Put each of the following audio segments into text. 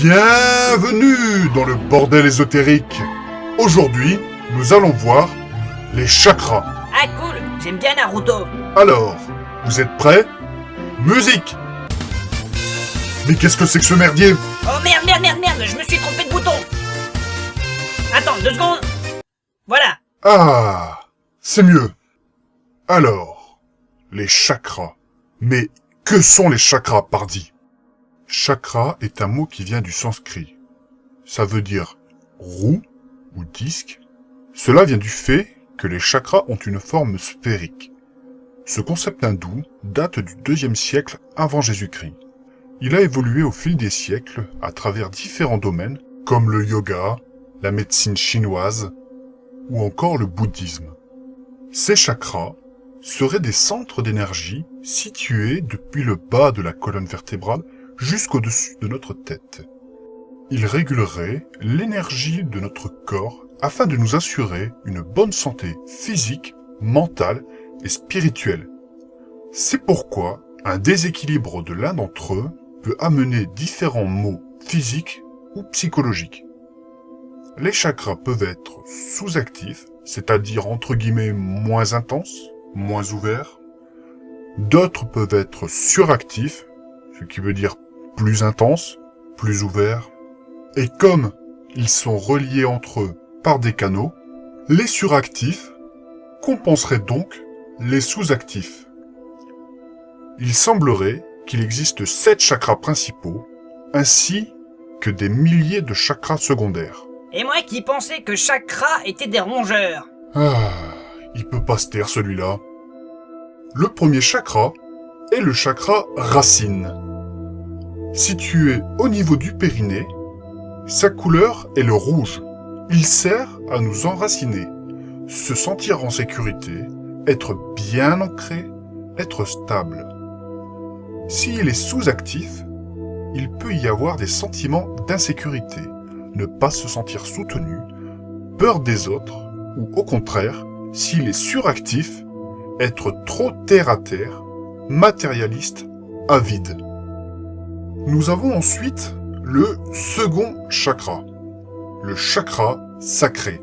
Bienvenue dans le bordel ésotérique. Aujourd'hui, nous allons voir les chakras. Ah cool, j'aime bien Naruto. Alors, vous êtes prêts? Musique! Mais qu'est-ce que c'est que ce merdier? Oh merde, je me suis trompé de bouton. Attends, 2 secondes. Voilà. Ah, c'est mieux. Alors, les chakras. Mais que sont les chakras, pardi? Chakra est un mot qui vient du sanskrit. Ça veut dire roue ou disque. Cela vient du fait que les chakras ont une forme sphérique. Ce concept hindou date du 2e siècle avant Jésus-Christ. Il a évolué au fil des siècles à travers différents domaines comme le yoga, la médecine chinoise ou encore le bouddhisme. Ces chakras seraient des centres d'énergie situés depuis le bas de la colonne vertébrale jusqu'au-dessus de notre tête. Ils réguleraient l'énergie de notre corps afin de nous assurer une bonne santé physique, mentale et spirituelle. C'est pourquoi un déséquilibre de l'un d'entre eux peut amener différents maux physiques ou psychologiques. Les chakras peuvent être sous-actifs, c'est-à-dire entre guillemets moins intenses, moins ouverts. D'autres peuvent être suractifs, ce qui veut dire plus intenses, plus ouverts. Et comme ils sont reliés entre eux par des canaux, les suractifs compenseraient donc les sous-actifs. Il semblerait qu'il existe 7 chakras principaux, ainsi que des milliers de chakras secondaires. Et moi qui pensais que chakra était des rongeurs. Ah, il peut pas se taire celui-là. Le premier chakra est le chakra racine. Situé au niveau du périnée, sa couleur est le rouge. Il sert à nous enraciner, se sentir en sécurité, être bien ancré, être stable. S'il est sous-actif, il peut y avoir des sentiments d'insécurité, ne pas se sentir soutenu, peur des autres, ou au contraire, s'il est suractif, être trop terre-à-terre, matérialiste, avide. Nous avons ensuite le second chakra, le chakra sacré.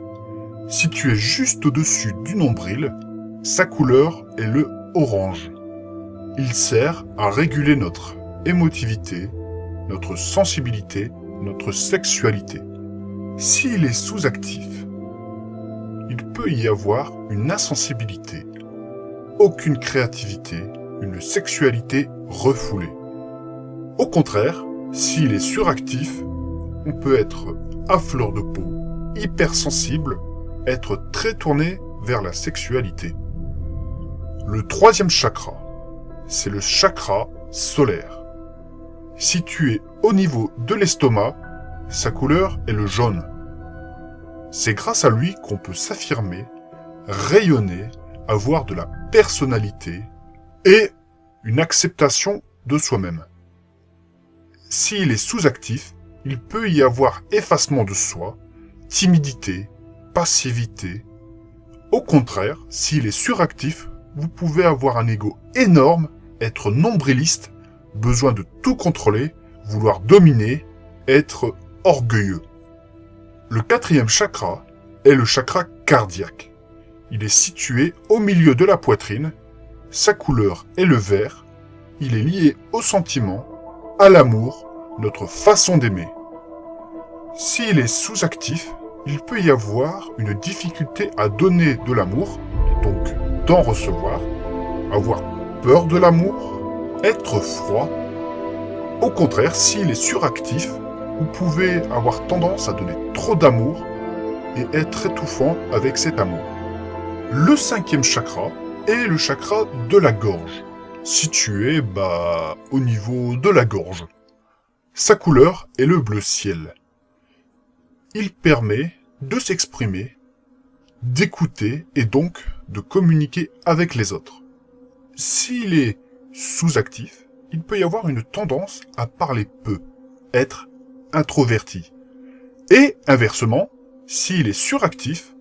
Situé juste au-dessus du nombril, sa couleur est le orange. Il sert à réguler notre émotivité, notre sensibilité, notre sexualité. S'il est sous-actif, il peut y avoir une insensibilité, aucune créativité, une sexualité refoulée. Au contraire, s'il est suractif, on peut être à fleur de peau, hypersensible, être très tourné vers la sexualité. Le troisième chakra, c'est le chakra solaire. Situé au niveau de l'estomac, sa couleur est le jaune. C'est grâce à lui qu'on peut s'affirmer, rayonner, avoir de la personnalité et une acceptation de soi-même. S'il est sous-actif, il peut y avoir effacement de soi, timidité, passivité. Au contraire, s'il est suractif, vous pouvez avoir un ego énorme, être nombriliste, besoin de tout contrôler, vouloir dominer, être orgueilleux. Le quatrième chakra est le chakra cardiaque. Il est situé au milieu de la poitrine, sa couleur est le vert, il est lié au sentiment, à l'amour, notre façon d'aimer. S'il est sous-actif, il peut y avoir une difficulté à donner de l'amour, donc d'en recevoir, avoir peur de l'amour, être froid. Au contraire, s'il est suractif, vous pouvez avoir tendance à donner trop d'amour et être étouffant avec cet amour. Le cinquième chakra est le chakra de la gorge, situé au niveau de la gorge. Sa couleur est le bleu ciel. Il permet de s'exprimer, d'écouter et donc de communiquer avec les autres. S'il est sous-actif, il peut y avoir une tendance à parler peu, être introverti. Et inversement, s'il est suractif,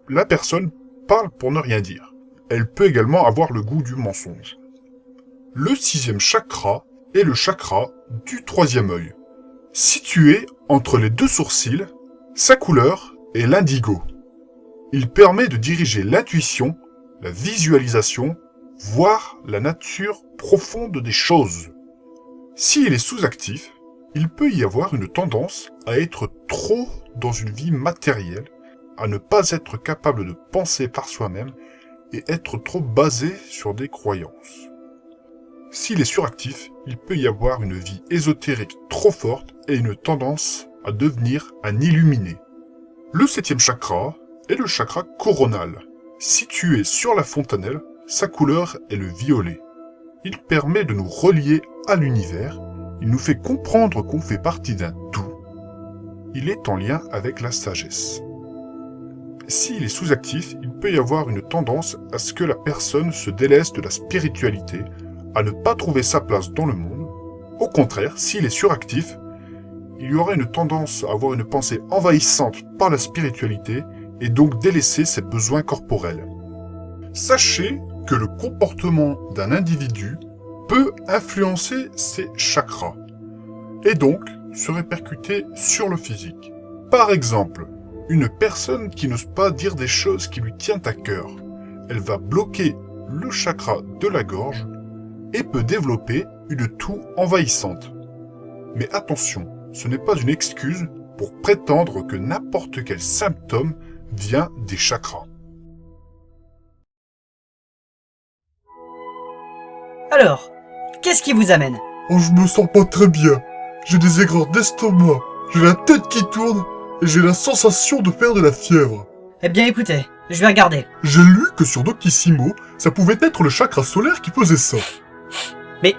la personne parle pour ne rien dire. Elle peut également avoir le goût du mensonge. Le sixième chakra est le chakra du troisième œil. Situé entre les deux sourcils, sa couleur est l'indigo. Il permet de diriger l'intuition, la visualisation, voire la nature profonde des choses. S'il est sous-actif, il peut y avoir une tendance à être trop dans une vie matérielle, à ne pas être capable de penser par soi-même et être trop basé sur des croyances. S'il est suractif, il peut y avoir une vie ésotérique trop forte et une tendance à devenir un illuminé. Le 7e chakra est le chakra coronal. Situé sur la fontanelle, sa couleur est le violet. Il permet de nous relier à l'univers, il nous fait comprendre qu'on fait partie d'un tout. Il est en lien avec la sagesse. S'il est sous-actif, il peut y avoir une tendance à ce que la personne se délaisse de la spiritualité, à ne pas trouver sa place dans le monde. Au contraire, s'il est suractif, il y aura une tendance à avoir une pensée envahissante par la spiritualité et donc délaisser ses besoins corporels. Sachez que le comportement d'un individu peut influencer ses chakras et donc se répercuter sur le physique. Par exemple, une personne qui n'ose pas dire des choses qui lui tiennent à cœur, elle va bloquer le chakra de la gorge et peut développer une toux envahissante. Mais attention, ce n'est pas une excuse pour prétendre que n'importe quel symptôme vient des chakras. Alors, qu'est-ce qui vous amène? Oh, je me sens pas très bien. J'ai des aigreurs d'estomac, j'ai la tête qui tourne et j'ai la sensation de perdre la fièvre. Eh bien écoutez, je vais regarder. J'ai lu que sur Doctissimo, ça pouvait être le chakra solaire qui faisait ça. Mais,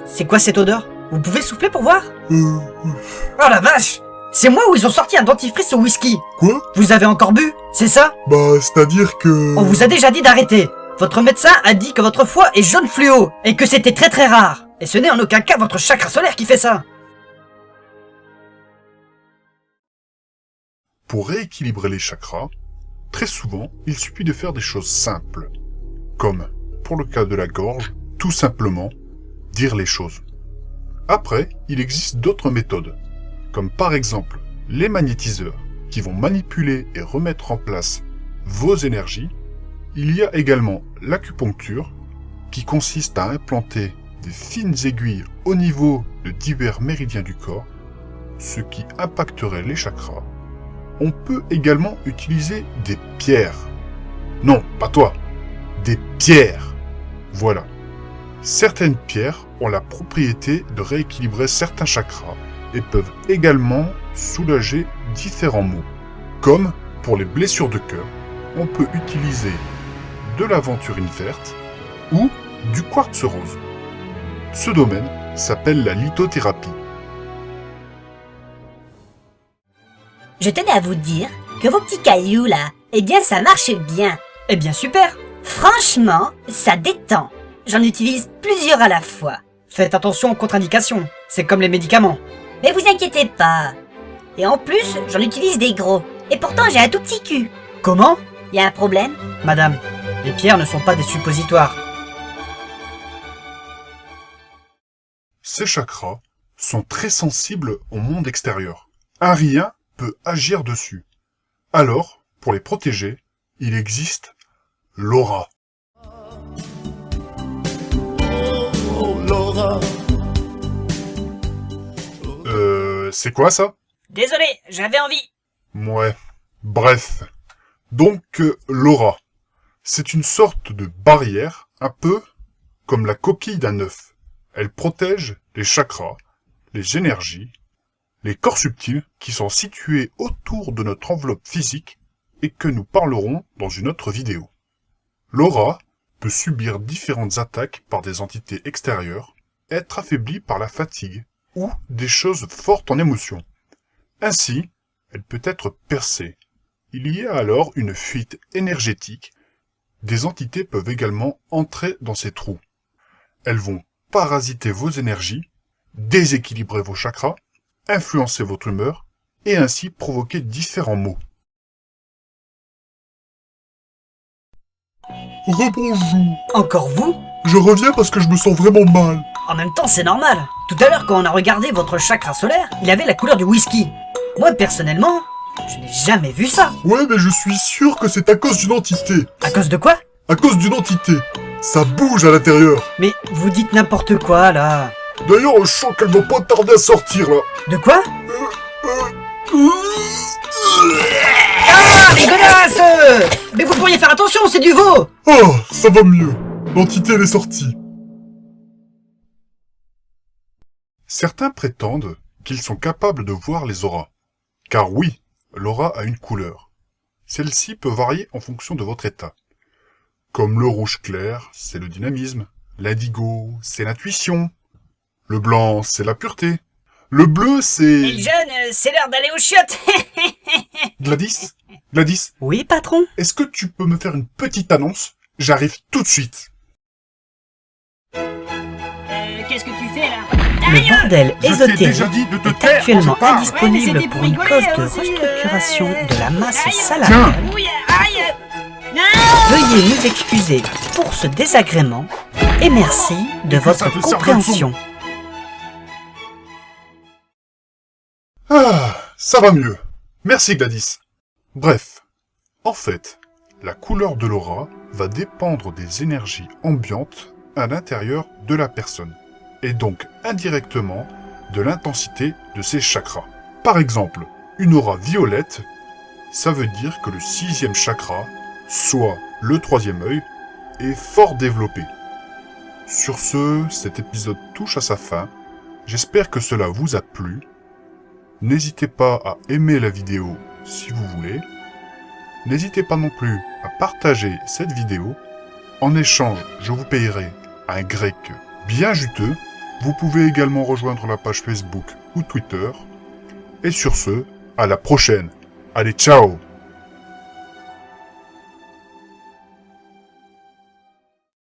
c'est quoi cette odeur? Vous pouvez souffler pour voir? Oh la vache! C'est moi où ils ont sorti un dentifrice au whisky. Quoi? Vous avez encore bu, c'est ça? Bah, c'est-à-dire que... On vous a déjà dit d'arrêter. Votre médecin a dit que votre foie est jaune fluo et que c'était très très rare. Et ce n'est en aucun cas votre chakra solaire qui fait ça. Pour rééquilibrer les chakras, très souvent, il suffit de faire des choses simples. Comme, pour le cas de la gorge, tout simplement, dire les choses. Après, il existe d'autres méthodes, comme par exemple les magnétiseurs, qui vont manipuler et remettre en place vos énergies. Il y a également l'acupuncture, qui consiste à implanter des fines aiguilles au niveau de divers méridiens du corps, ce qui impacterait les chakras. On peut également utiliser des pierres. Non, pas toi, des pierres. Voilà. Certaines pierres ont la propriété de rééquilibrer certains chakras et peuvent également soulager différents maux. Comme pour les blessures de cœur, on peut utiliser de l'aventurine verte ou du quartz rose. Ce domaine s'appelle la lithothérapie. Je tenais à vous dire que vos petits cailloux là, eh bien ça marche bien. Eh bien super. Franchement, ça détend. J'en utilise plusieurs à la fois. Faites attention aux contre-indications, c'est comme les médicaments. Mais vous inquiétez pas. Et en plus, j'en utilise des gros. Et pourtant j'ai un tout petit cul. Comment? Y a un problème? Madame, les pierres ne sont pas des suppositoires. Ces chakras sont très sensibles au monde extérieur. Un rien peut agir dessus. Alors, pour les protéger, il existe l'aura. C'est quoi ça? Désolé, j'avais envie. Ouais, bref. Donc, l'aura, c'est une sorte de barrière, un peu comme la coquille d'un œuf. Elle protège les chakras, les énergies, les corps subtils qui sont situés autour de notre enveloppe physique et que nous parlerons dans une autre vidéo. L'aura peut subir différentes attaques par des entités extérieures, être affaiblie par la fatigue ou des choses fortes en émotion. Ainsi, elle peut être percée. Il y a alors une fuite énergétique. Des entités peuvent également entrer dans ces trous. Elles vont parasiter vos énergies, déséquilibrer vos chakras, influencer votre humeur et ainsi provoquer différents maux. Rebonjour. Encore vous? Je reviens parce que je me sens vraiment mal. En même temps, c'est normal. Tout à l'heure, quand on a regardé votre chakra solaire, il avait la couleur du whisky. Moi, personnellement, je n'ai jamais vu ça. Ouais, mais je suis sûr que c'est à cause d'une entité. À cause de quoi? À cause d'une entité. Ça bouge à l'intérieur. Mais vous dites n'importe quoi, là. D'ailleurs, je sens qu'elle va pas tarder à sortir, là. De quoi? Ah, les godasses! Mais vous pourriez faire attention, c'est du veau! Oh, ça va mieux. L'entité, elle est sortie. Certains prétendent qu'ils sont capables de voir les auras. Car oui, l'aura a une couleur. Celle-ci peut varier en fonction de votre état. Comme le rouge clair, c'est le dynamisme. L'indigo, c'est l'intuition. Le blanc, c'est la pureté. Le bleu, c'est... Et le jeune, c'est l'heure d'aller aux chiottes. Gladys, Oui, patron? est-ce que tu peux me faire une petite annonce? J'arrive tout de suite. Qu'est-ce que tu fais là? Le bordel Je t'ai déjà ésotérique dit de te est taire, actuellement je parle. indisponible Ouais, mais pour une c'était cause pour de rigoler aussi, restructuration de la masse Aïe. salariale. Ouille, aïe. Non. Veuillez nous excuser pour ce désagrément et merci de que ça votre te serve de compréhension. Ah, ça va mieux. Merci Gladys. Bref, en fait, la couleur de l'aura va dépendre des énergies ambiantes à l'intérieur de la personne, et donc indirectement de l'intensité de ses chakras. Par exemple, une aura violette, ça veut dire que le 6e chakra, soit le 3e œil, est fort développé. Sur ce, cet épisode touche à sa fin. J'espère que cela vous a plu. N'hésitez pas à aimer la vidéo si vous voulez. N'hésitez pas non plus à partager cette vidéo. En échange, je vous payerai un grec bien juteux. Vous pouvez également rejoindre la page Facebook ou Twitter. Et sur ce, à la prochaine. Allez, ciao!